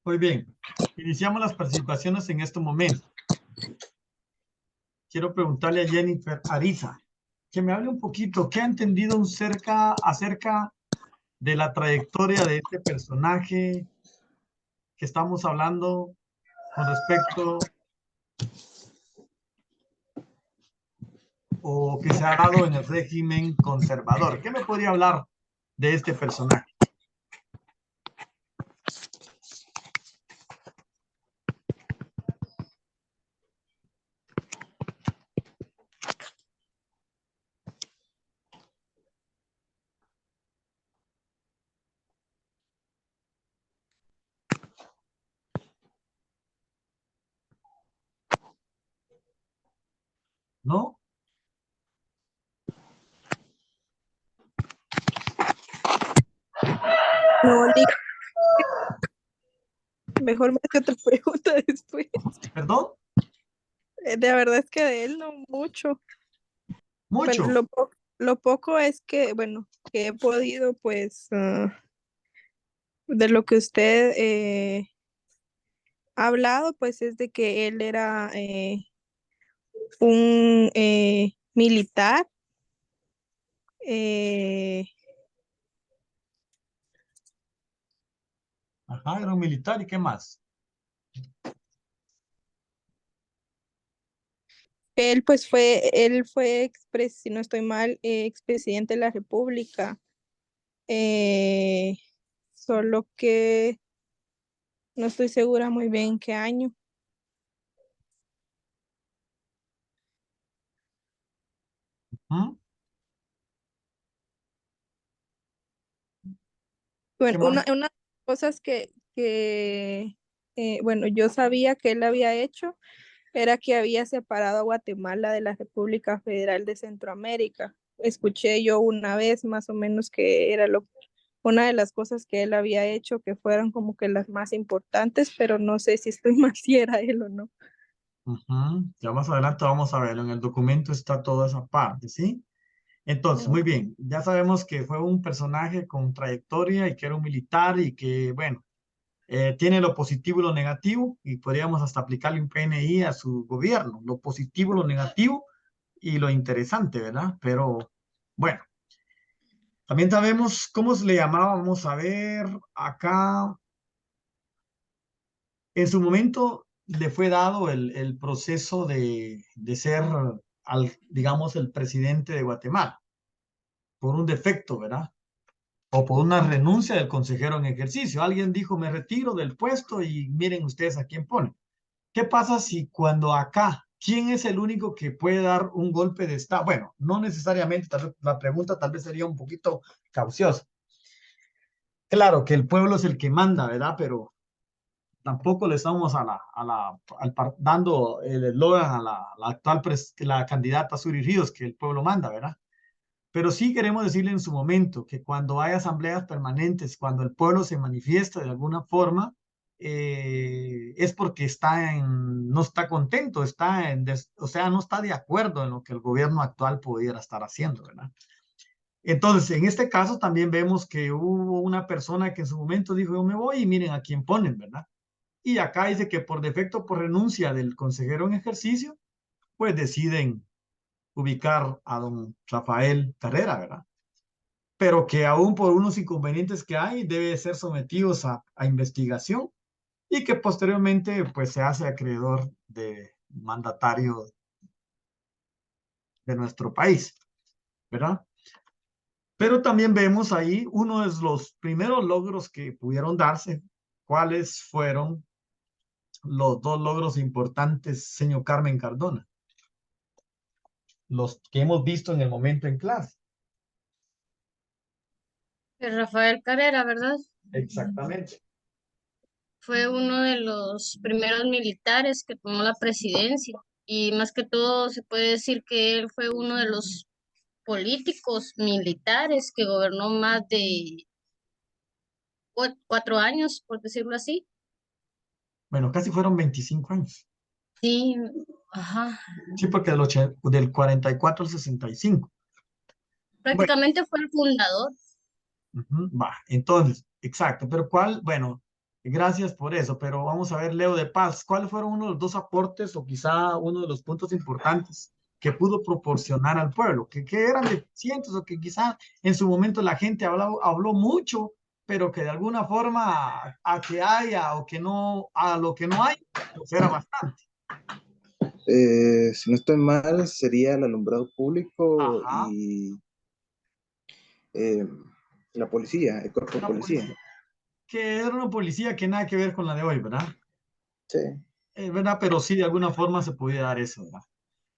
Muy bien. Iniciamos las participaciones en este momento. Quiero preguntarle a Jennifer Ariza que me hable un poquito, ¿qué ha entendido acerca de la trayectoria de este personaje que estamos hablando con respecto o que se ha dado en el régimen conservador? ¿Qué me podría hablar de este personaje? ¿No? No, mejor me hace otra pregunta después. ¿Perdón? La verdad es que de él no mucho. Bueno, Mucho. lo poco es que, bueno, que he podido, pues, de lo que usted ha hablado, pues es de que él era un militar. eh, Ajá, era un militar, ¿y qué más? él fue si no estoy mal, expresidente de la República. eh, Solo que no estoy segura muy bien en qué año. ¿Mm? ¿Qué Bueno, más? una de las cosas bueno, yo sabía que él había hecho era que había separado a Guatemala de la República Federal de Centroamérica. Escuché yo una vez más o menos que era una de las cosas que él había hecho, que fueron como que las más importantes, pero no sé si estoy mal si era él o no. Ujú. Ya más adelante vamos a verlo. En el documento está toda esa parte, ¿sí? Entonces, muy bien. Ya sabemos que fue un personaje con trayectoria y que era un militar y que, bueno, tiene lo positivo y lo negativo y podríamos hasta aplicarle un PNI a su gobierno. Lo positivo, lo negativo y lo interesante, ¿verdad? Pero, bueno, también sabemos cómo se le llamaba. Vamos a ver acá. En su momento le fue dado el proceso de ser, digamos, el presidente de Guatemala, por un defecto, ¿verdad? O por una renuncia del consejero en ejercicio. Alguien dijo, me retiro del puesto y miren ustedes a quién pone. ¿Qué pasa si cuando acá, quién es el único que puede dar un golpe de estado? Bueno, no necesariamente, tal vez, la pregunta tal vez sería un poquito cauciosa. Claro que el pueblo es el que manda, ¿verdad? Pero tampoco le estamos dando el eslogan a la actual la candidata Suri Ríos, que el pueblo manda, ¿verdad? Pero sí queremos decirle en su momento que cuando hay asambleas permanentes, cuando el pueblo se manifiesta de alguna forma, es porque no está contento, o sea, no está de acuerdo en lo que el gobierno actual pudiera estar haciendo, ¿verdad? Entonces, en este caso también vemos que hubo una persona que en su momento dijo, yo me voy y miren a quién ponen, ¿verdad? Y acá dice que por defecto, por renuncia del consejero en ejercicio, pues deciden ubicar a don Rafael Carrera, ¿verdad? Pero que aún por unos inconvenientes que hay, debe ser sometidos a investigación y que posteriormente pues se hace acreedor de mandatario de nuestro país, ¿verdad? Pero también vemos ahí uno de los primeros logros que pudieron darse, cuáles fueron los dos logros importantes, señor Carmen Cardona, los que hemos visto en el momento en clase. Rafael Carrera, ¿verdad? Exactamente. Fue uno de los primeros militares que tomó la presidencia y más que todo se puede decir que él fue uno de los políticos militares que gobernó más de 4 años, por decirlo así. Bueno, casi fueron 25 años. Sí, ajá. Sí, porque del 44 al 65. Bueno, Prácticamente fue el fundador. va, entonces, exacto, pero ¿cuál? Bueno, Gracias por eso, pero vamos a ver, Leo de Paz, ¿cuáles fueron uno de los dos aportes o quizá uno de los puntos importantes que pudo proporcionar al pueblo? Que eran deficientes o que quizá en su momento la gente habló mucho, pero que de alguna forma a que haya o que no, a lo que no hay, pues era bastante. Si no estoy mal, sería el alumbrado público Ajá, y eh, la policía, el cuerpo de la policía. policía. Que era una policía que nada que ver con la de hoy, ¿verdad? Sí. ¿Verdad? Pero sí, de alguna forma se podía dar eso, ¿verdad?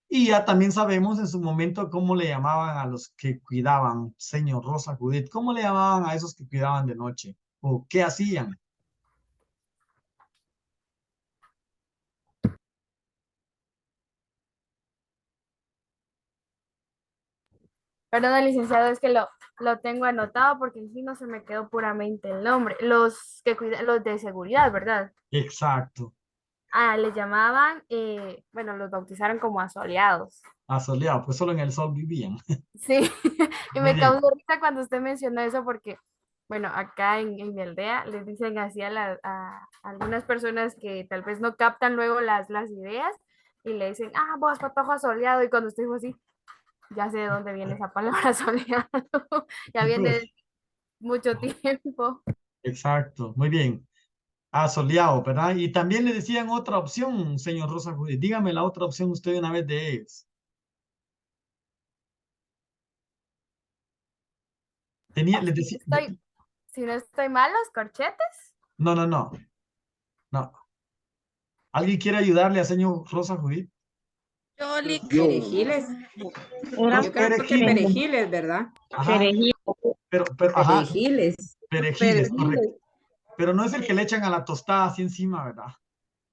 Y ya también sabemos en su momento cómo le llamaban a los que cuidaban, señor Rosa Judith, cómo le llamaban a esos que cuidaban de noche, o qué hacían. Perdón, licenciado, es que lo tengo anotado porque si no se me quedó puramente el nombre. Los que cuidan, los de seguridad, ¿verdad? Exacto, Ah, les llamaban, bueno, los bautizaron como asoleados. asoleado, pues solo en el sol vivían. Sí, y Muy me bien, causó risa cuando usted mencionó eso porque, bueno, acá en mi aldea les dicen así a algunas personas que tal vez no captan luego las ideas y le dicen, ah, vos, patojo asoleado, y cuando usted dijo así, ya sé de dónde viene esa palabra soleado, ya viene de mucho tiempo. exacto, muy bien. Asoleado, ¿verdad? Y también le decían otra opción, señor Rosa Judith. Dígame la otra opción usted una vez de ellos. Tenía, les Si decía, no estoy, si no estoy mal, los corchetes. no, no, no, no. ¿Alguien quiere ayudarle a señor Rosa Judith? Los Yo, perejiles. Los Yo creo que perejiles. perejiles, ¿verdad? Ajá, ajá, Perejiles. perejiles, Perejiles, correcto. Pero no es el que le echan a la tostada así encima, ¿verdad?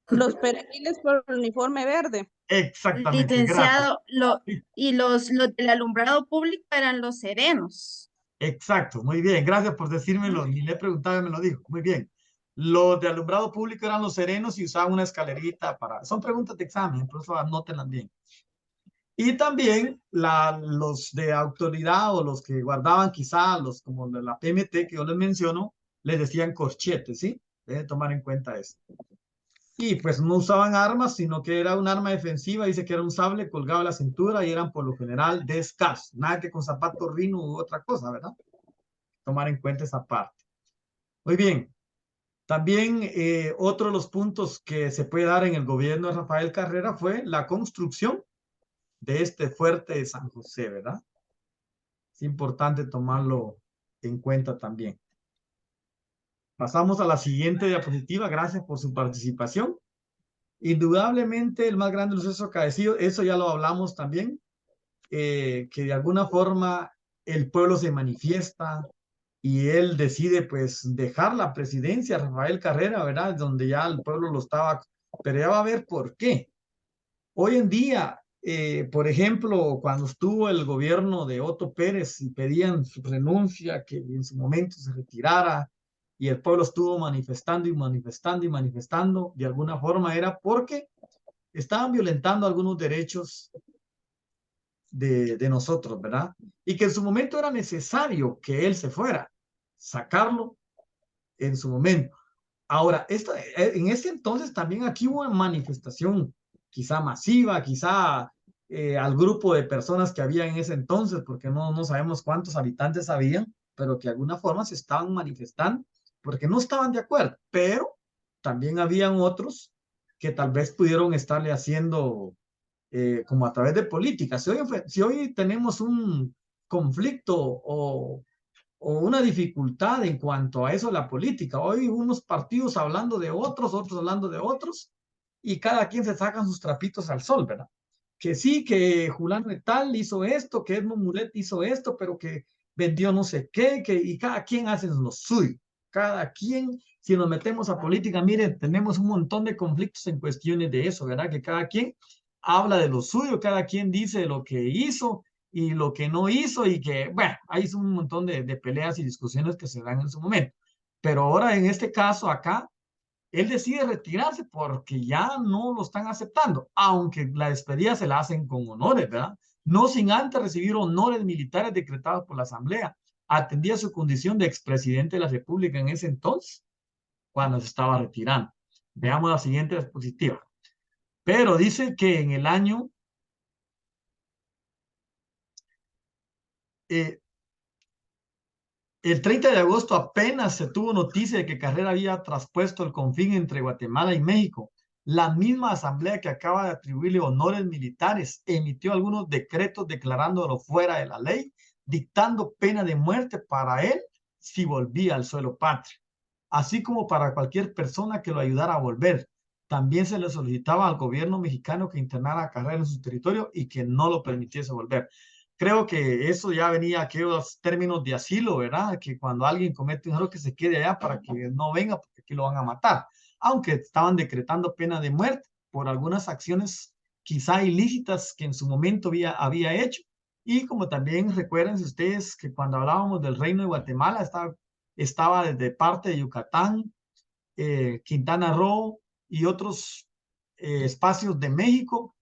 los perejiles por el uniforme verde. Exactamente, gracias. Licenciado, Sí, y los del alumbrado público eran los serenos. exacto, muy bien. Gracias por decírmelo. Ni le he preguntado y me lo dijo. Muy bien. Los de alumbrado público eran los serenos y usaban una escalerita para... Son preguntas de examen, por eso anótenlas bien. Y también los de autoridad o los que guardaban quizá, los como de la PMT que yo les menciono, les decían corchetes, ¿sí? Deben tomar en cuenta eso. Y pues no usaban armas, sino que era un arma defensiva, dice que era un sable colgado a la cintura y eran por lo general descalzos, nada que con zapato rino u otra cosa, ¿verdad? Tomar en cuenta esa parte. Muy bien. También otro de los puntos que se puede dar en el gobierno de Rafael Carrera fue la construcción de este fuerte de San José, ¿verdad? Es importante tomarlo en cuenta también. Pasamos a la siguiente diapositiva. Gracias por su participación. Indudablemente el más grande suceso acaecido, eso ya lo hablamos también, que de alguna forma el pueblo se manifiesta y él decide pues dejar la presidencia, Rafael Carrera, ¿verdad? Donde ya el pueblo lo estaba, pero ya va a ver por qué. Hoy en día, por ejemplo, cuando estuvo el gobierno de Otto Pérez y pedían su renuncia, que en su momento se retirara, y el pueblo estuvo manifestando y manifestando y manifestando, de alguna forma era porque estaban violentando algunos derechos de nosotros, ¿verdad? Y que en su momento era necesario que él se fuera, sacarlo en su momento. Ahora, en ese entonces también aquí hubo una manifestación, quizá masiva, quizá al grupo de personas que había en ese entonces, porque no sabemos cuántos habitantes habían, pero que de alguna forma se estaban manifestando porque no estaban de acuerdo, pero también habían otros que tal vez pudieron estarle haciendo como a través de política. Si hoy tenemos un conflicto o una dificultad en cuanto a eso, la política. Hoy unos partidos hablando de otros, otros hablando de otros, y cada quien se sacan sus trapitos al sol, ¿verdad? Que sí, que Julián Retal hizo esto, que Edmond Mulet hizo esto, pero que vendió no sé qué, y cada quien hace lo suyo. Cada quien, si nos metemos a política, miren, tenemos un montón de conflictos en cuestiones de eso, ¿verdad? Que cada quien habla de lo suyo, cada quien dice lo que hizo y lo que no hizo y que, bueno, hay un montón de peleas y discusiones que se dan en su momento. Pero ahora en este caso acá, él decide retirarse porque ya no lo están aceptando, aunque la despedida se la hacen con honores, ¿verdad? No sin antes recibir honores militares decretados por la Asamblea. Atendía su condición de expresidente de la República en ese entonces. cuando se estaba retirando. Veamos la siguiente diapositiva. Pero dice que en el año el 30 de agosto apenas se tuvo noticia de que Carrera había traspuesto el confín entre Guatemala y México. La misma asamblea que acaba de atribuirle honores militares emitió algunos decretos declarándolo fuera de la ley, dictando pena de muerte para él si volvía al suelo patrio, así como para cualquier persona que lo ayudara a volver. También se le solicitaba al gobierno mexicano que internara a Carrera en su territorio y que no lo permitiese volver. Creo que eso ya venía a aquellos términos de asilo, ¿verdad? Que cuando alguien comete un error que se quede allá para que no venga porque aquí lo van a matar. Aunque estaban decretando pena de muerte por algunas acciones quizá ilícitas que en su momento había hecho. Y como también recuerden ustedes que cuando hablábamos del Reino de Guatemala estaba desde parte de Yucatán, Quintana Roo y otros espacios de México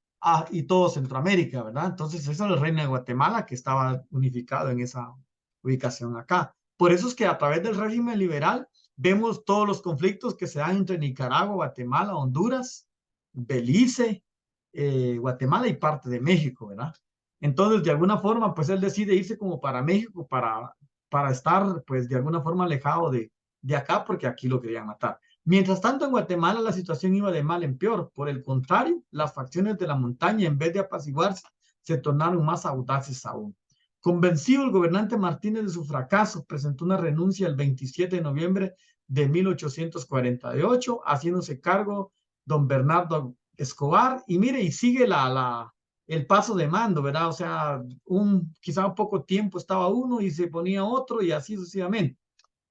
y todo Centroamérica, ¿verdad? Entonces, eso es el Reino de Guatemala que estaba unificado en esa ubicación acá. Por eso es que a través del régimen liberal vemos todos los conflictos que se dan entre Nicaragua, Guatemala, Honduras, Belice, Guatemala y parte de México, ¿verdad? Entonces, de alguna forma, pues él decide irse como para México para estar, pues, de alguna forma alejado de acá porque aquí lo querían matar. Mientras tanto, en Guatemala la situación iba de mal en peor. Por el contrario, las facciones de la montaña, en vez de apaciguarse, se tornaron más audaces aún. Convencido el gobernante Martínez de su fracaso, presentó una renuncia el 27 de noviembre de 1848, haciéndose cargo don Bernardo Escobar. Y mire, y sigue el paso de mando, ¿verdad? O sea, quizá un poco tiempo estaba uno y se ponía otro y así sucesivamente.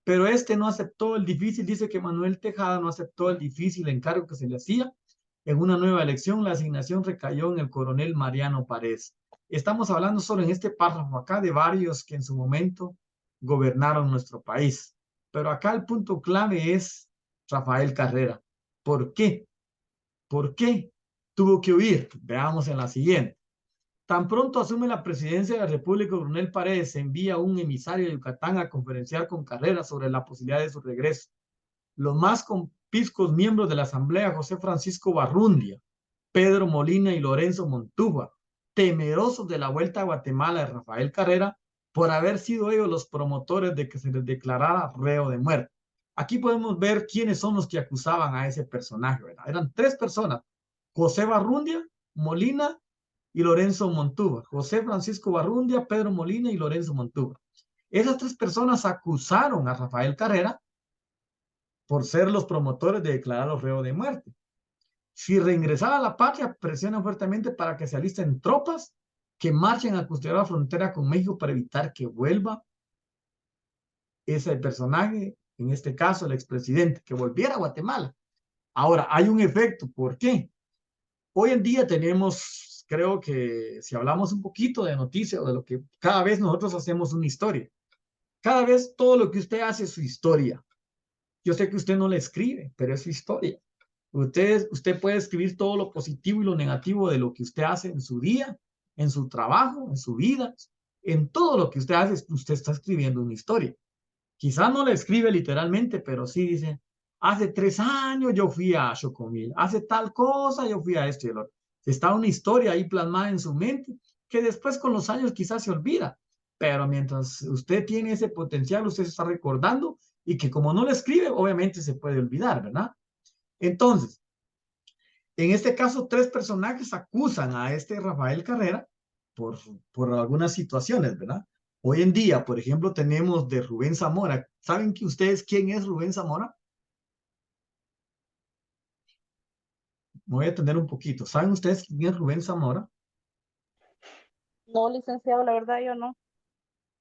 Pero este no aceptó el difícil, dice que Manuel Tejada no aceptó el difícil encargo que se le hacía. En una nueva elección, la asignación recayó en el coronel Mariano Párez. Estamos hablando solo en este párrafo acá de varios que en su momento gobernaron nuestro país. Pero acá el punto clave es Rafael Carrera. ¿Por qué? ¿Por qué tuvo que huir? Veamos en la siguiente. Tan pronto asume la presidencia de la República, Coronel Paredes envía un emisario de Yucatán a conferenciar con Carrera sobre la posibilidad de su regreso. Los más conspicuos miembros de la Asamblea, José Francisco Barrundia, Pedro Molina y Lorenzo Montúa, temerosos de la vuelta a Guatemala de Rafael Carrera por haber sido ellos los promotores de que se les declarara reo de muerte. Aquí podemos ver quiénes son los que acusaban a ese personaje, ¿verdad? Eran tres personas: José Barrundia, Molina y Lorenzo Montúa. José Francisco Barrundia, Pedro Molina y Lorenzo Montúa. Esas tres personas acusaron a Rafael Carrera por ser los promotores de declararlo reo de muerte. Si reingresara a la patria, presionan fuertemente para que se alisten tropas que marchen a custodiar la frontera con México para evitar que vuelva ese personaje, en este caso el expresidente, que volviera a Guatemala. Ahora, hay un efecto. ¿Por qué? Hoy en día tenemos, creo que si hablamos un poquito de noticias o de lo que cada vez nosotros hacemos una historia, cada vez todo lo que usted hace es su historia. Yo sé que usted no la escribe, pero es su historia. Usted puede escribir todo lo positivo y lo negativo de lo que usted hace en su día, en su trabajo, en su vida, en todo lo que usted hace, usted está escribiendo una historia. Quizás no la escribe literalmente, pero sí dice, hace 3 años yo fui a Chocomil, hace tal cosa yo fui a esto y el otro. Está una historia ahí plasmada en su mente que después con los años quizás se olvida, pero mientras usted tiene ese potencial, usted se está recordando y que como no lo escribe, obviamente se puede olvidar, ¿verdad? Entonces, en este caso, 3 personajes acusan a este Rafael Carrera por algunas situaciones, ¿verdad? Hoy en día, por ejemplo, tenemos de Rubén Zamora. ¿Saben que ustedes quién es Rubén Zamora? Me voy a atender un poquito. ¿Saben ustedes quién es Rubén Zamora? No, licenciado, la verdad yo no.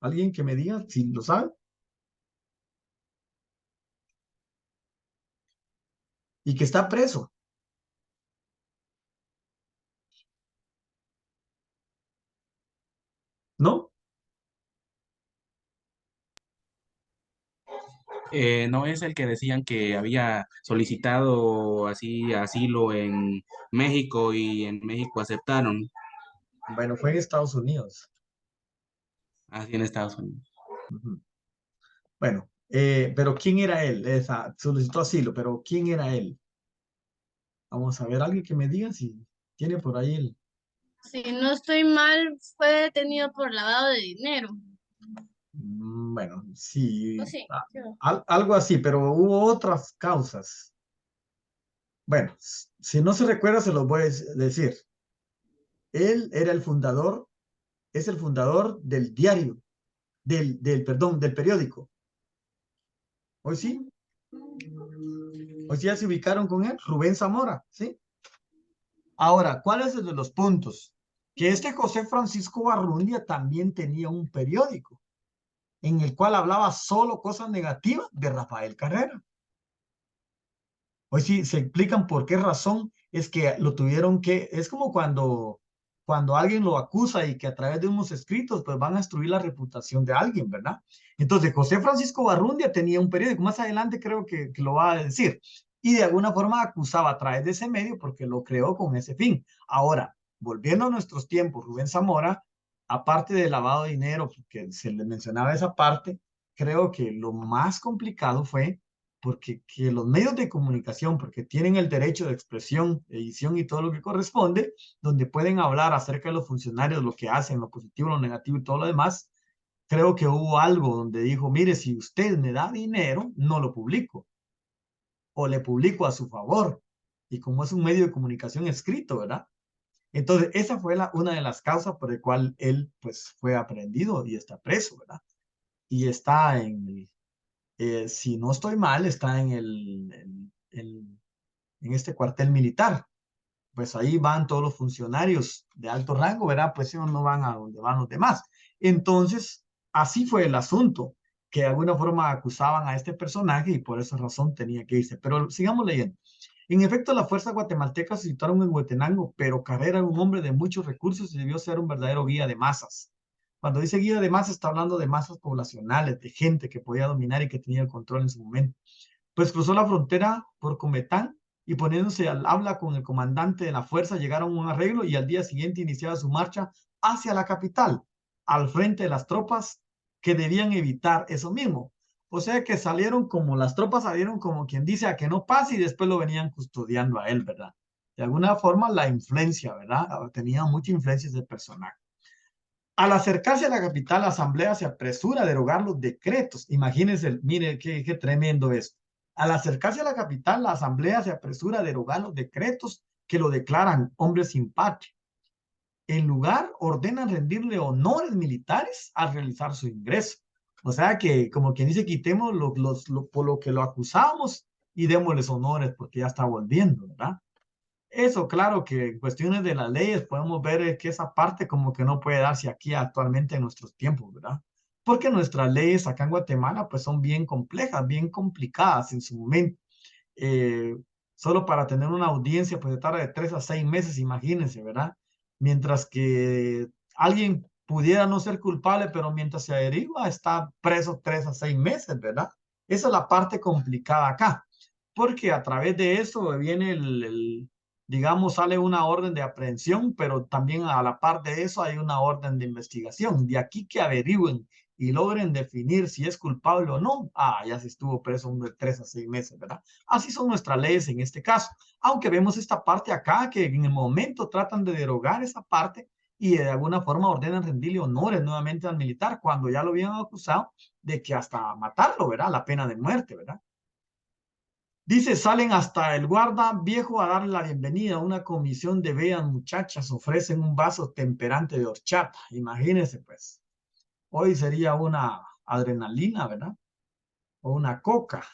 ¿Alguien que me diga si lo sabe? Y que está preso. ¿No? ¿No es el que decían que había solicitado así asilo en México y en México aceptaron, Bueno, fue en Estados Unidos. así en Estados Unidos? Ujú. Bueno, Pero ¿quién era él? Solicitó asilo, pero ¿quién era él? Vamos a ver, alguien que me diga si tiene por ahí el... Si no estoy mal, fue detenido por lavado de dinero. Bueno, sí, ¿O sí? algo así, pero hubo otras causas. Bueno, si no se recuerda, se los voy a decir. Él era el fundador, es el fundador del diario, perdón, del periódico. Hoy sí, hoy sí ya se ubicaron con él, Rubén Zamora, ¿sí? Ahora, ¿cuál es el de los puntos? Que este José Francisco Barrundia también tenía un periódico en el cual hablaba solo cosas negativas de Rafael Carrera. Hoy sí se explican por qué razón es que lo tuvieron que, es como cuando alguien lo acusa y que a través de unos escritos pues van a destruir la reputación de alguien, ¿verdad? Entonces José Francisco Barrundia tenía un periódico, más adelante creo que lo va a decir, y de alguna forma acusaba a través de ese medio porque lo creó con ese fin. Ahora, volviendo a nuestros tiempos, Rubén Zamora, aparte de lavado de dinero, porque se le mencionaba esa parte, creo que lo más complicado fue porque que los medios de comunicación, porque tienen el derecho de expresión, edición y todo lo que corresponde, donde pueden hablar acerca de los funcionarios, lo que hacen, lo positivo, lo negativo y todo lo demás, creo que hubo algo donde dijo, mire, si usted me da dinero, no lo publico, o le publico a su favor, y como es un medio de comunicación escrito, ¿verdad? Entonces, esa fue una de las causas por el cual él, pues, fue aprehendido y está preso, ¿verdad? Y está si no estoy mal, está en este cuartel militar. Pues ahí van todos los funcionarios de alto rango, ¿verdad? Pues ellos no van a donde van los demás. Entonces, así fue el asunto, que de alguna forma acusaban a este personaje y por esa razón tenía que irse. Pero sigamos leyendo. En efecto, las fuerzas guatemaltecas se situaron en Huetenango, pero Carrera era un hombre de muchos recursos y debió ser un verdadero guía de masas. Cuando dice guía de masas, está hablando de masas poblacionales, de gente que podía dominar y que tenía el control en su momento. Pues cruzó la frontera por Cometán y poniéndose al habla con el comandante de la fuerza, llegaron a un arreglo y al día siguiente iniciaba su marcha hacia la capital, al frente de las tropas que debían evitar eso mismo. O sea que salieron como las tropas salieron como quien dice a que no pase y después lo venían custodiando a él, ¿verdad? De alguna forma la influencia, ¿verdad? Tenía mucha influencia ese personaje. Al acercarse a la capital, la asamblea se apresura a derogar los decretos. Imagínense, mire qué tremendo es. Al acercarse a la capital, la asamblea se apresura a derogar los decretos que lo declaran hombre sin patria. En lugar, ordenan rendirle honores militares al realizar su ingreso. O sea que, como quien dice, quitemos por lo que lo acusábamos y démosles honores porque ya está volviendo, ¿verdad? Eso, claro que en cuestiones de las leyes podemos ver que esa parte como que no puede darse aquí actualmente en nuestros tiempos, ¿verdad? Porque nuestras leyes acá en Guatemala pues son bien complejas, bien complicadas en su momento. Eh, Solo para tener una audiencia pues se tarda de 3 a 6 meses, imagínense, ¿verdad? Mientras que alguien pudiera no ser culpable, pero mientras se averigua está preso 3 a 6 meses, ¿verdad? Esa es la parte complicada acá, porque a través de eso viene digamos, sale una orden de aprehensión, pero también a la par de eso hay una orden de investigación. De aquí que averigüen y logren definir si es culpable o no, ya se estuvo preso de 3 a 6 meses, ¿verdad? Así son nuestras leyes en este caso. Aunque vemos esta parte acá, que en el momento tratan de derogar esa parte y de alguna forma ordenan rendirle honores nuevamente al militar cuando ya lo habían acusado de que hasta matarlo, ¿verdad? La pena de muerte, ¿verdad? Dice, salen hasta el guarda viejo a darle la bienvenida a una comisión de bellas muchachas, ofrecen un vaso temperante de horchata. Imagínense, pues, hoy sería una adrenalina, ¿verdad? O una coca,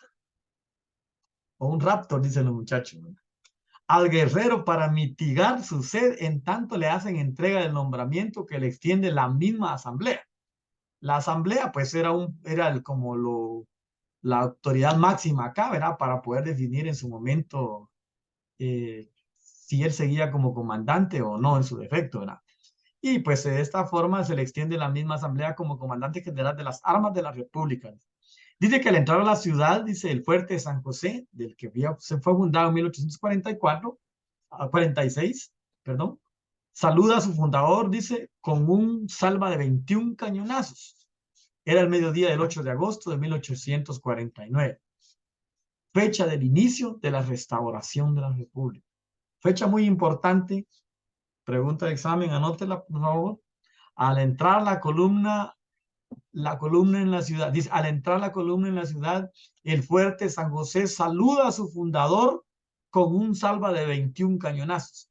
o un raptor, dicen los muchachos, ¿verdad? Al guerrero para mitigar su sed, en tanto le hacen entrega del nombramiento que le extiende la misma asamblea. La asamblea, pues, era la autoridad máxima acá, ¿verdad? Para poder definir en su momento si él seguía como comandante o no en su defecto, ¿verdad? Y pues de esta forma se le extiende la misma asamblea como comandante general de las armas de la República. Dice que al entrar a la ciudad, dice el fuerte de San José, del que se fue fundado en 1846, perdón, saluda a su fundador, dice, con un salva de 21 cañonazos. Era el mediodía del 8 de agosto de 1849. Fecha del inicio de la restauración de la República. Fecha muy importante. Pregunta de examen, anótela, por favor. Al entrar la columna en la ciudad, dice, al entrar la columna en la ciudad, el fuerte San José saluda a su fundador con un salva de 21 cañonazos.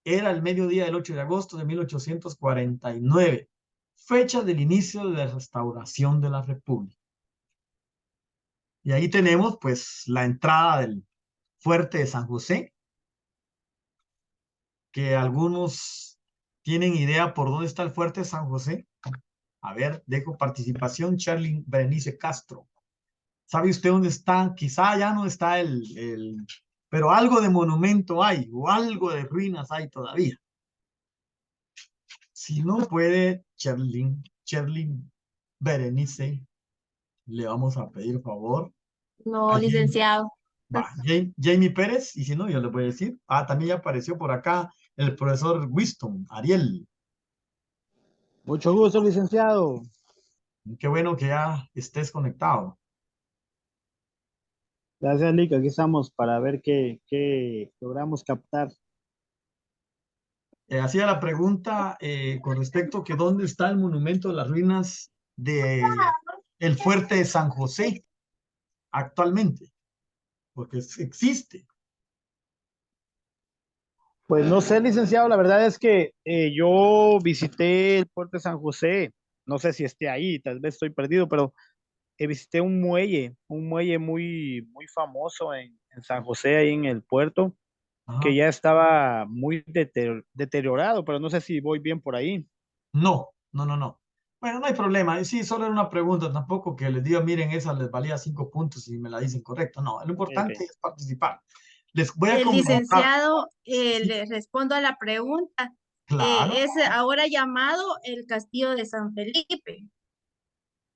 Era el mediodía del 8 de agosto de 1849, fecha del inicio de la restauración de la República. Y ahí tenemos, pues, la entrada del fuerte de San José, que algunos tienen idea por dónde está el fuerte de San José. A ver, dejo participación, Charly Berenice Castro. ¿Sabe usted dónde está? Quizá ya no está pero algo de monumento hay, o algo de ruinas hay todavía. Si no puede, Charly Berenice, le vamos a pedir favor. No, licenciado. Jamie Pérez, y si no, yo le voy a decir. También ya apareció por acá el profesor Winston, Ariel. Mucho gusto, licenciado. Qué bueno que ya estés conectado. Gracias, Lick. Aquí estamos para ver qué logramos captar. Hacía la pregunta con respecto a que dónde está el monumento de las ruinas de el fuerte de San José actualmente, porque existe. Pues no sé, licenciado, la verdad es que yo visité el puerto de San José, no sé si esté ahí, tal vez estoy perdido, pero visité un muelle muy, muy famoso en San José, ahí en el puerto, que ya estaba muy deteriorado, pero no sé si voy bien por ahí. No. Bueno, no hay problema. Sí, solo era una pregunta, tampoco que les diga, miren, esa les valía 5 puntos y me la dicen correcto. No, lo importante es participar. Les voy a El comentar. licenciado, Sí, le respondo a la pregunta. claro. Es ahora llamado el Castillo de San Felipe.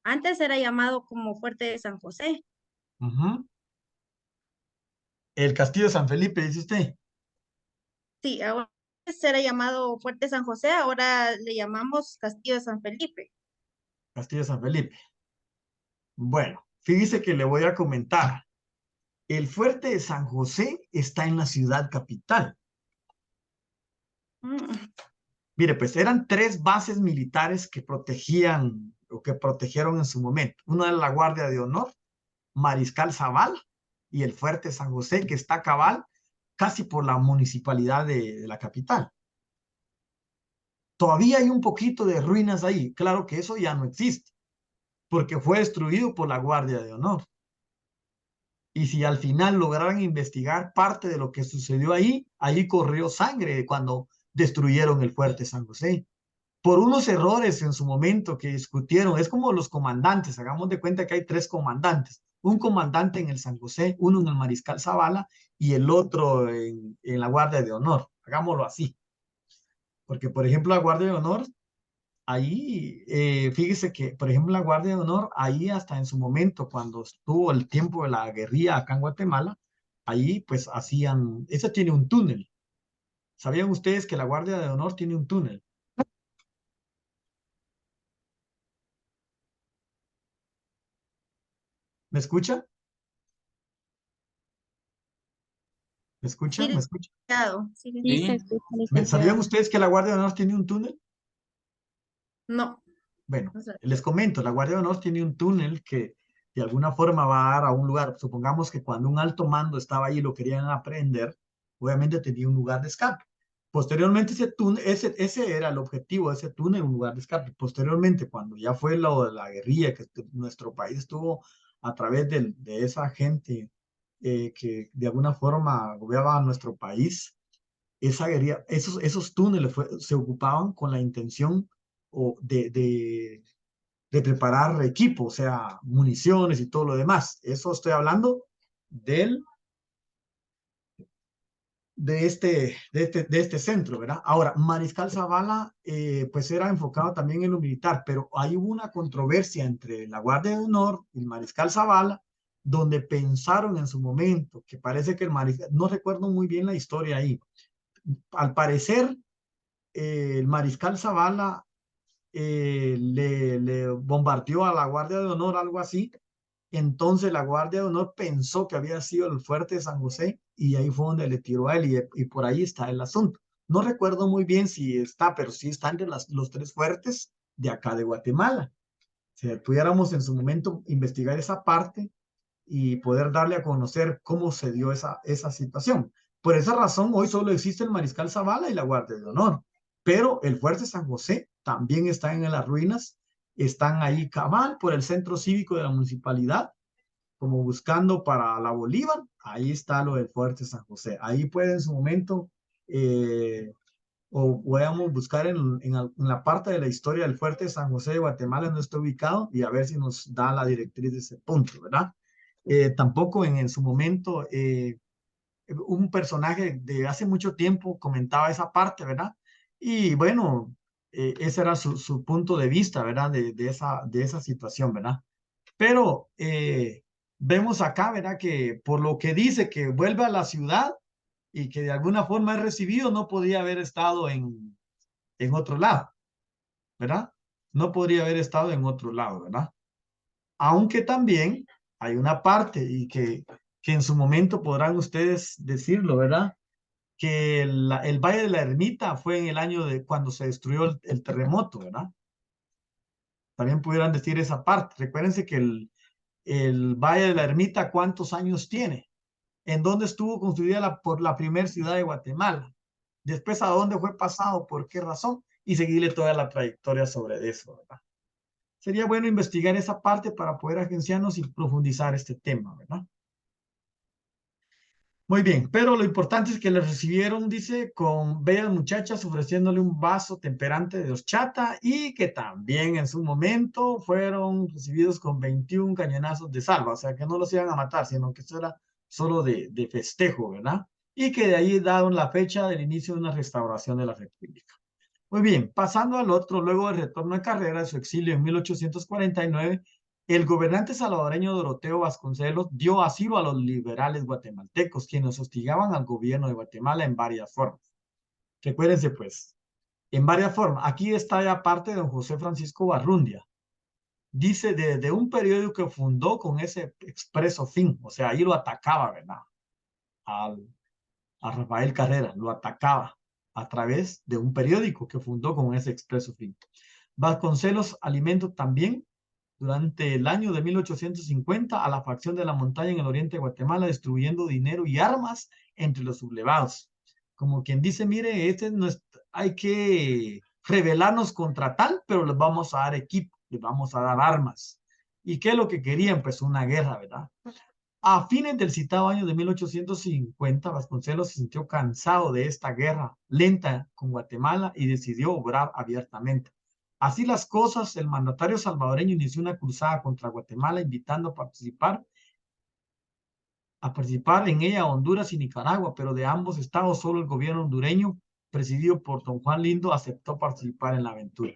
Antes era llamado como Fuerte de San José. El Castillo de San Felipe, dice usted. Sí, ahora era llamado Fuerte San José, ahora le llamamos Castillo de San Felipe. Castillo de San Felipe. Bueno, fíjese que le voy a comentar. El fuerte de San José está en la ciudad capital. Mire, pues eran 3 bases militares que protegían o que protegieron en su momento. Una era la Guardia de Honor, Mariscal Zavala, y el fuerte San José, que está cabal casi por la municipalidad de la capital. Todavía hay un poquito de ruinas ahí. Claro que eso ya no existe, porque fue destruido por la Guardia de Honor. Y si al final lograran investigar parte de lo que sucedió ahí corrió sangre cuando destruyeron el fuerte San José. Por unos errores en su momento que discutieron, es como los comandantes, hagamos de cuenta que hay 3 comandantes, un comandante en el San José, uno en el Mariscal Zavala y el otro en la Guardia de Honor, hagámoslo así. Porque, por ejemplo, la Guardia de Honor, ahí, fíjese que, por ejemplo, la Guardia de Honor, ahí hasta en su momento, cuando estuvo el tiempo de la guerrilla acá en Guatemala, ahí pues hacían, eso tiene un túnel. ¿Sabían ustedes que la Guardia de Honor tiene un túnel? ¿Me escucha? ¿Me escucha? Sí, ¿Me escucha? sí, ¿Sabían ustedes que la Guardia de Honor tiene un túnel? No. Bueno, les comento, la Guardia de Honor tiene un túnel que de alguna forma va a dar a un lugar. Supongamos que cuando un alto mando estaba ahí y lo querían aprehender, obviamente tenía un lugar de escape. Posteriormente ese túnel, ese era el objetivo de ese túnel, un lugar de escape. Posteriormente, cuando ya fue lo de la guerrilla que nuestro país estuvo a través de esa gente que de alguna forma gobernaba nuestro país, esa guerrilla, esos túneles se ocupaban con la intención de preparar equipo, o sea, municiones y todo lo demás. Eso estoy hablando de este centro, ¿verdad? Ahora, Mariscal Zavala, pues era enfocado también en lo militar, pero hay una controversia entre la Guardia de Honor y el Mariscal Zavala, donde pensaron en su momento, que parece que el Mariscal, no recuerdo muy bien la historia ahí, al parecer, el Mariscal Zavala le bombardeó a la Guardia de Honor, algo así. Entonces la Guardia de Honor pensó que había sido el fuerte de San José y ahí fue donde le tiró a él y por ahí está el asunto. No recuerdo muy bien si está, pero sí está entre los tres fuertes de acá de Guatemala. Si pudiéramos en su momento investigar esa parte y poder darle a conocer cómo se dio esa situación. Por esa razón, hoy solo existe el Mariscal Zavala y la Guardia de Honor, pero el Fuerte San José también está en las ruinas, están ahí cabal por el centro cívico de la municipalidad, como buscando para la Bolívar, ahí está lo del Fuerte San José. Ahí puede en su momento, o podemos buscar en la parte de la historia del Fuerte San José de Guatemala, donde está ubicado, y a ver si nos da la directriz de ese punto, ¿verdad? Tampoco en su momento, un personaje de hace mucho tiempo comentaba esa parte, ¿verdad? Y bueno, ese era su punto de vista, ¿verdad? De esa situación, ¿verdad? Pero vemos acá, ¿verdad? Que por lo que dice que vuelve a la ciudad y que de alguna forma es recibido, no podía haber estado en otro lado, ¿verdad? No podría haber estado en otro lado, ¿verdad? Aunque también hay una parte y que en su momento podrán ustedes decirlo, ¿verdad? Que el Valle de la Ermita fue en el año de cuando se destruyó el terremoto, ¿verdad? También pudieran decir esa parte. Recuérdense que el Valle de la Ermita, ¿cuántos años tiene? ¿En dónde estuvo construida por la primera ciudad de Guatemala? Después, ¿a dónde fue pasado? ¿Por qué razón? Y seguirle toda la trayectoria sobre eso, ¿verdad? Sería bueno investigar esa parte para poder agenciarnos y profundizar este tema, ¿verdad? Muy bien, pero lo importante es que le recibieron, dice, con bellas muchachas ofreciéndole un vaso temperante de horchata y que también en su momento fueron recibidos con 21 cañonazos de salva, o sea que no los iban a matar, sino que eso era solo de festejo, ¿verdad? Y que de ahí daron la fecha del inicio de una restauración de la República. Muy bien, pasando al otro, luego del retorno de carrera de su exilio en 1849, el gobernante salvadoreño Doroteo Vasconcelos dio asilo a los liberales guatemaltecos, quienes hostigaban al gobierno de Guatemala en varias formas. Recuérdense, pues, en varias formas. Aquí está ya parte de don José Francisco Barrundia. Dice de un periódico que fundó con ese expreso fin, o sea, ahí lo atacaba, ¿verdad? A Rafael Carrera, lo atacaba a través de un periódico que fundó con ese expreso fin. Vasconcelos alimentó también durante el año de 1850 a la facción de la montaña en el oriente de Guatemala, distribuyendo dinero y armas entre los sublevados. Como quien dice, mire, hay que rebelarnos contra tal, pero les vamos a dar equipo, les vamos a dar armas. ¿Y qué es lo que querían? Pues una guerra, ¿verdad? A fines del citado año de 1850, Vasconcelos se sintió cansado de esta guerra lenta con Guatemala y decidió obrar abiertamente. Así las cosas, el mandatario salvadoreño inició una cruzada contra Guatemala, invitando a participar en ella a Honduras y Nicaragua, pero de ambos estados solo el gobierno hondureño, presidido por don Juan Lindo, aceptó participar en la aventura.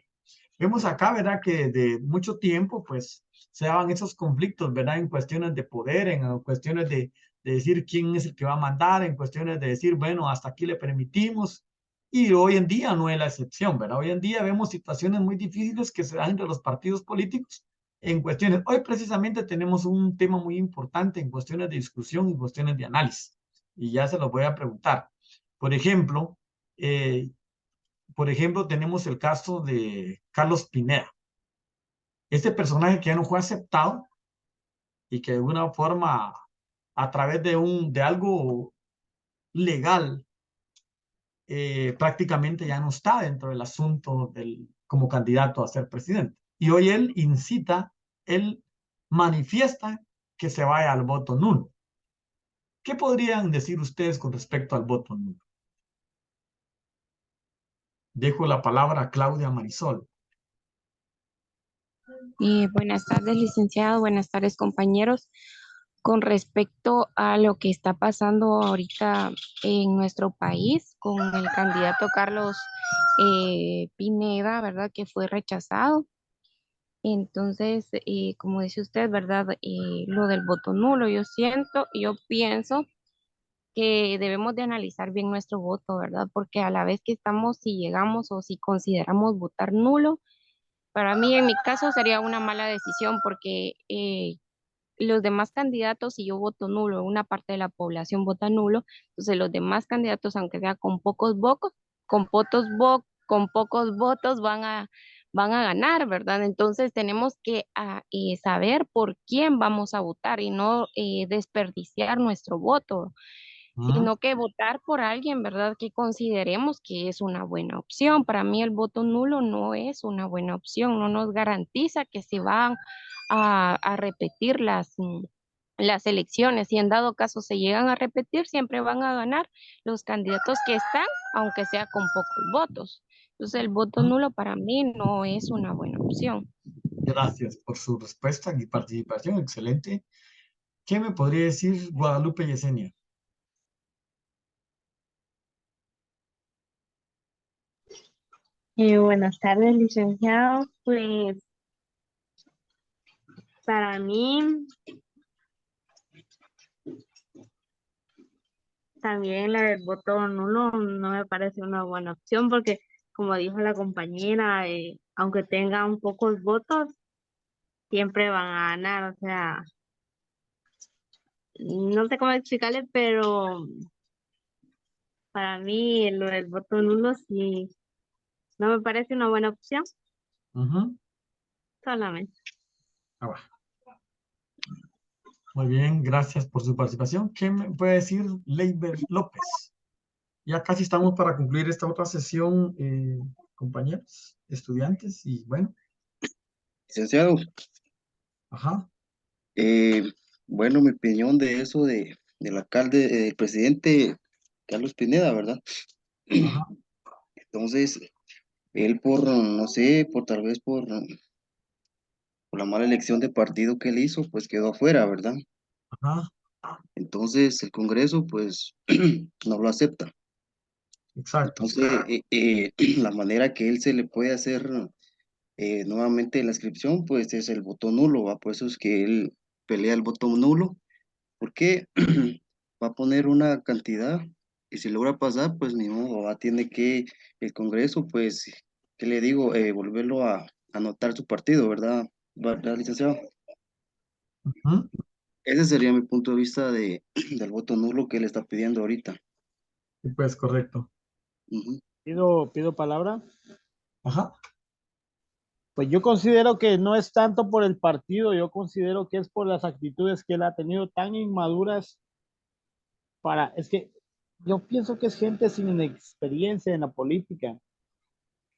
Vemos acá, ¿verdad? Que de mucho tiempo, pues, se daban esos conflictos, ¿verdad? En cuestiones de poder, en cuestiones de decir quién es el que va a mandar, en cuestiones de decir, bueno, hasta aquí le permitimos. Y hoy en día no es la excepción, ¿verdad? Hoy en día vemos situaciones muy difíciles que se dan entre los partidos políticos en cuestiones. Hoy precisamente tenemos un tema muy importante en cuestiones de discusión y cuestiones de análisis. Y ya se los voy a preguntar. Por ejemplo, eh, tenemos el caso de Carlos Pineda. Este personaje que ya no fue aceptado y que de alguna forma, a través de algo legal, prácticamente ya no está dentro del asunto como candidato a ser presidente. Y hoy él manifiesta que se vaya al voto nulo. ¿Qué podrían decir ustedes con respecto al voto nulo? Dejo la palabra a Claudia Marisol. Buenas tardes, licenciado. Buenas tardes, compañeros. Con respecto a lo que está pasando ahorita en nuestro país con el candidato Carlos Pineda, ¿verdad? Que fue rechazado. Entonces, como dice usted, ¿verdad? Lo del voto nulo, yo pienso que debemos de analizar bien nuestro voto, ¿verdad? Porque a la vez que estamos, si llegamos o si consideramos votar nulo, Para mí, en mi caso, sería una mala decisión porque los demás candidatos, si yo voto nulo, una parte de la población vota nulo, entonces los demás candidatos, aunque sea con pocos votos, con pocos votos van a ganar, ¿verdad? Entonces tenemos que saber por quién vamos a votar y no desperdiciar nuestro voto, ¿Mm? sino que votar por alguien, ¿verdad? Que consideremos que es una buena opción. Para mí el voto nulo no es una buena opción, no nos garantiza que se van a repetir las elecciones. Y en dado caso se llegan a repetir, siempre van a ganar los candidatos que están, aunque sea con pocos votos. Entonces el voto ¿Mm? nulo para mí no es una buena opción. Gracias por su respuesta y participación, excelente. ¿Qué me podría decir Guadalupe Yesenia? Buenas tardes, licenciado. Pues para mí también la del voto nulo no me parece una buena opción porque, como dijo la compañera, aunque tengan pocos votos, siempre van a ganar. O sea, no sé cómo explicarle, pero para mí lo del voto nulo sí no me parece una buena opción, Ujú. solamente. Ah, va. Muy bien, gracias por su participación. ¿Qué me puede decir Leiber López? Ya casi estamos para concluir esta otra sesión, compañeros, estudiantes, y bueno, Licenciado, ajá, eh, bueno, mi opinión de eso del alcalde, presidente Carlos Pineda, ¿verdad? ajá, Entonces, él por, no sé, por tal vez por la mala elección de partido que él hizo, pues quedó afuera, ¿verdad? ajá, Entonces, el Congreso, pues, no lo acepta. exacto. Entonces, la manera que él se le puede hacer nuevamente la inscripción, pues es el voto nulo, ¿va? Por eso es que él pelea el voto nulo, porque va a poner una cantidad y si logra pasar, pues ni modo, va, tiene que el Congreso, pues, ¿qué le digo? Volverlo a anotar su partido, ¿verdad? ¿Verdad, licenciado? Ujú. Ese sería mi punto de vista del voto nulo que él está pidiendo ahorita. Sí, pues correcto. Ujú. Pido palabra. Ajá, Pues yo considero que no es tanto por el partido, yo considero que es por las actitudes que él ha tenido tan inmaduras es que yo pienso que es gente sin experiencia en la política,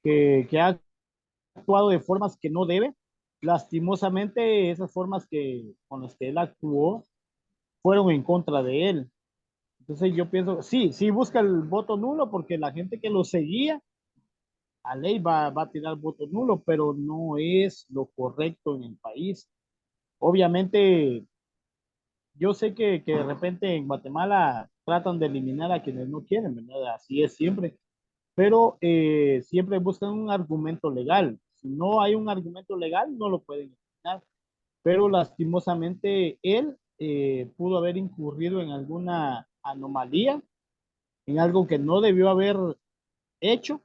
que ha actuado de formas que no debe. Lastimosamente, esas formas con las que él actuó fueron en contra de él. Entonces yo pienso, sí busca el voto nulo porque la gente que lo seguía a ley va a tirar voto nulo, pero no es lo correcto en el país. Obviamente, yo sé que de repente en Guatemala tratan de eliminar a quienes no quieren, ¿verdad? Así es siempre, pero siempre buscan un argumento legal. Si no hay un argumento legal, no lo pueden eliminar. Pero lastimosamente él pudo haber incurrido en alguna anomalía, en algo que no debió haber hecho.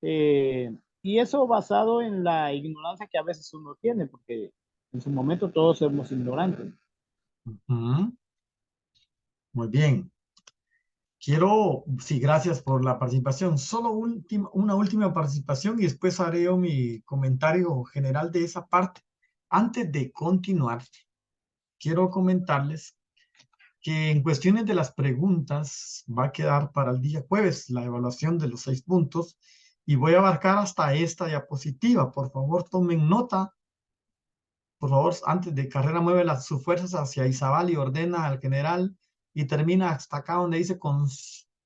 Y eso basado en la ignorancia que a veces uno tiene, porque en su momento todos somos ignorantes. ujú. Muy bien. Sí, gracias por la participación. Solo una última participación y después haré yo mi comentario general de esa parte. Antes de continuar, quiero comentarles que en cuestiones de las preguntas va a quedar para el día jueves la evaluación de los 6 puntos y voy a abarcar hasta esta diapositiva. Por favor, tomen nota. Por favor, antes de carrera, mueve sus fuerzas hacia Izabal y ordena al general y termina hasta acá donde dice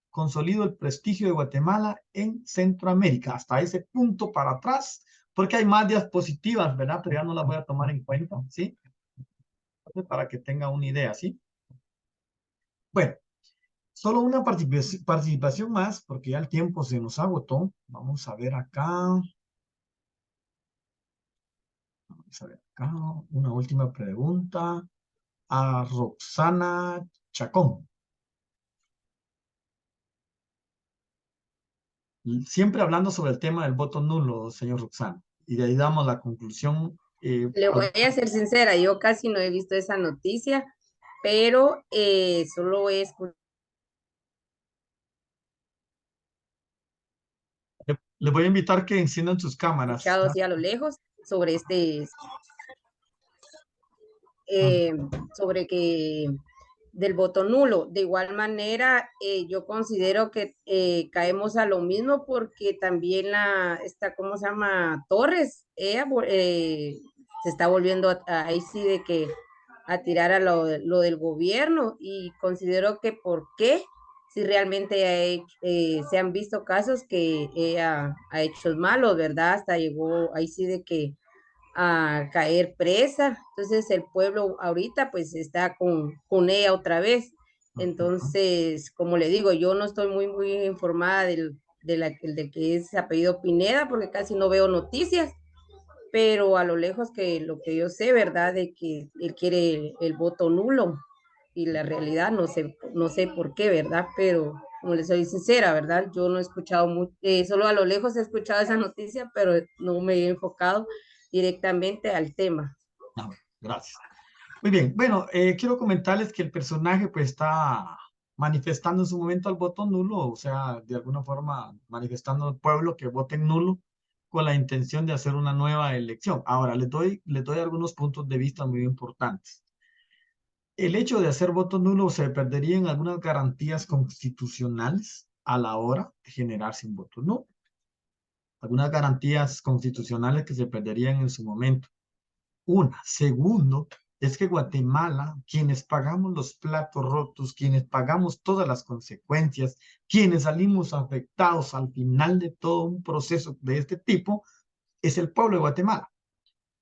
consolido el prestigio de Guatemala en Centroamérica. Hasta ese punto para atrás, porque hay más diapositivas, ¿verdad? Pero ya no las voy a tomar en cuenta, ¿sí? Entonces, para que tenga una idea, ¿sí? Bueno, solo una participación más, porque ya el tiempo se nos agotó. Vamos a ver acá. Vamos a ver acá. Una última pregunta a Roxana Chacón. Siempre hablando sobre el tema del voto nulo, señor Roxana. y de ahí damos la conclusión. Le voy a ser sincera, yo casi no he visto esa noticia, pero solo he Les voy a invitar que enciendan sus cámaras. escuchado así a lo lejos sobre sobre que del voto nulo. De igual manera, yo considero que caemos a lo mismo porque también ¿cómo se llama? Torres, ella se está volviendo ahí sí de que a tirar a lo del gobierno, y considero que por qué, si realmente se han visto casos que ella ha hecho malos, ¿verdad? Hasta llegó ahí sí de que a caer presa. Entonces el pueblo ahorita pues está con ella otra vez. Entonces, como le digo, yo no estoy muy informada de que es apellido Pineda porque casi no veo noticias, pero a lo lejos que lo que yo sé, ¿verdad? De que él quiere el voto nulo, y la realidad no sé por qué, ¿verdad? Pero como les soy sincera, ¿verdad? Yo no he escuchado mucho, solo a lo lejos he escuchado esa noticia, pero no me he enfocado directamente al tema. No, gracias. Muy bien, bueno, quiero comentarles que el personaje pues está manifestando en su momento el voto nulo, o sea, de alguna forma manifestando al pueblo que voten nulo con la intención de hacer una nueva elección. Ahora, les doy algunos puntos de vista muy importantes. El hecho de hacer voto nulo se perderían algunas garantías constitucionales a la hora de generarse un voto nulo. Algunas garantías constitucionales que se perderían en su momento. Una. Segundo, es que Guatemala, quienes pagamos los platos rotos, quienes pagamos todas las consecuencias, quienes salimos afectados al final de todo un proceso de este tipo, es el pueblo de Guatemala.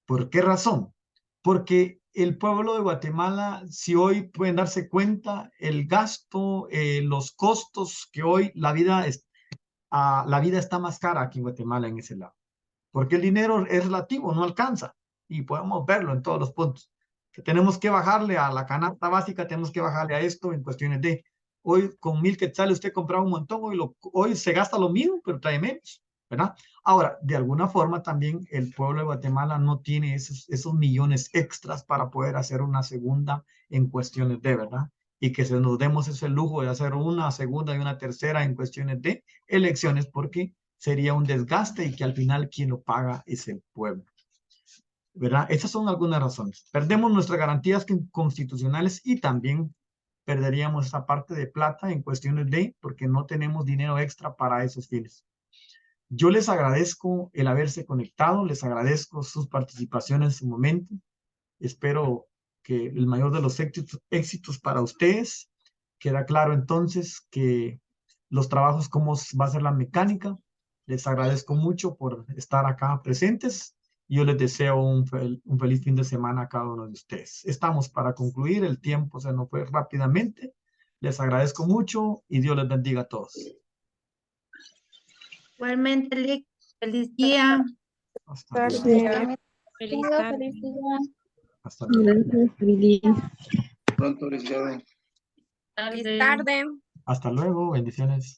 ¿Por qué razón? Porque el pueblo de Guatemala, si hoy pueden darse cuenta, el gasto, los costos que hoy la vida está más cara aquí en Guatemala en ese lado. Porque el dinero es relativo, no alcanza. Y podemos verlo en todos los puntos. Que tenemos que bajarle a la canasta básica, tenemos que bajarle a esto en cuestiones de, hoy con 1,000 quetzales usted compraba un montón, hoy se gasta lo mismo, pero trae menos, ¿verdad? Ahora, de alguna forma también el pueblo de Guatemala no tiene esos millones extras para poder hacer una segunda en cuestiones de, ¿verdad? Y que se nos demos ese lujo de hacer una segunda y una tercera en cuestiones de elecciones, porque sería un desgaste y que al final quien lo paga es el pueblo, ¿verdad? Esas son algunas razones. Perdemos nuestras garantías constitucionales y también perderíamos esa parte de plata en cuestiones de, porque no tenemos dinero extra para esos fines. Yo les agradezco el haberse conectado, les agradezco sus participaciones en su momento. Espero que el mayor de los éxitos para ustedes. Queda claro entonces que los trabajos, cómo va a ser la mecánica. Les agradezco mucho por estar acá presentes y yo les deseo un feliz fin de semana a cada uno de ustedes. Estamos para concluir, el tiempo se nos fue rápidamente. Les agradezco mucho y Dios les bendiga a todos. Igualmente, Lick, feliz día. Hasta luego. Feliz tarde. Hasta luego. Pronto les veo. Feliz tarde. Hasta luego, bendiciones.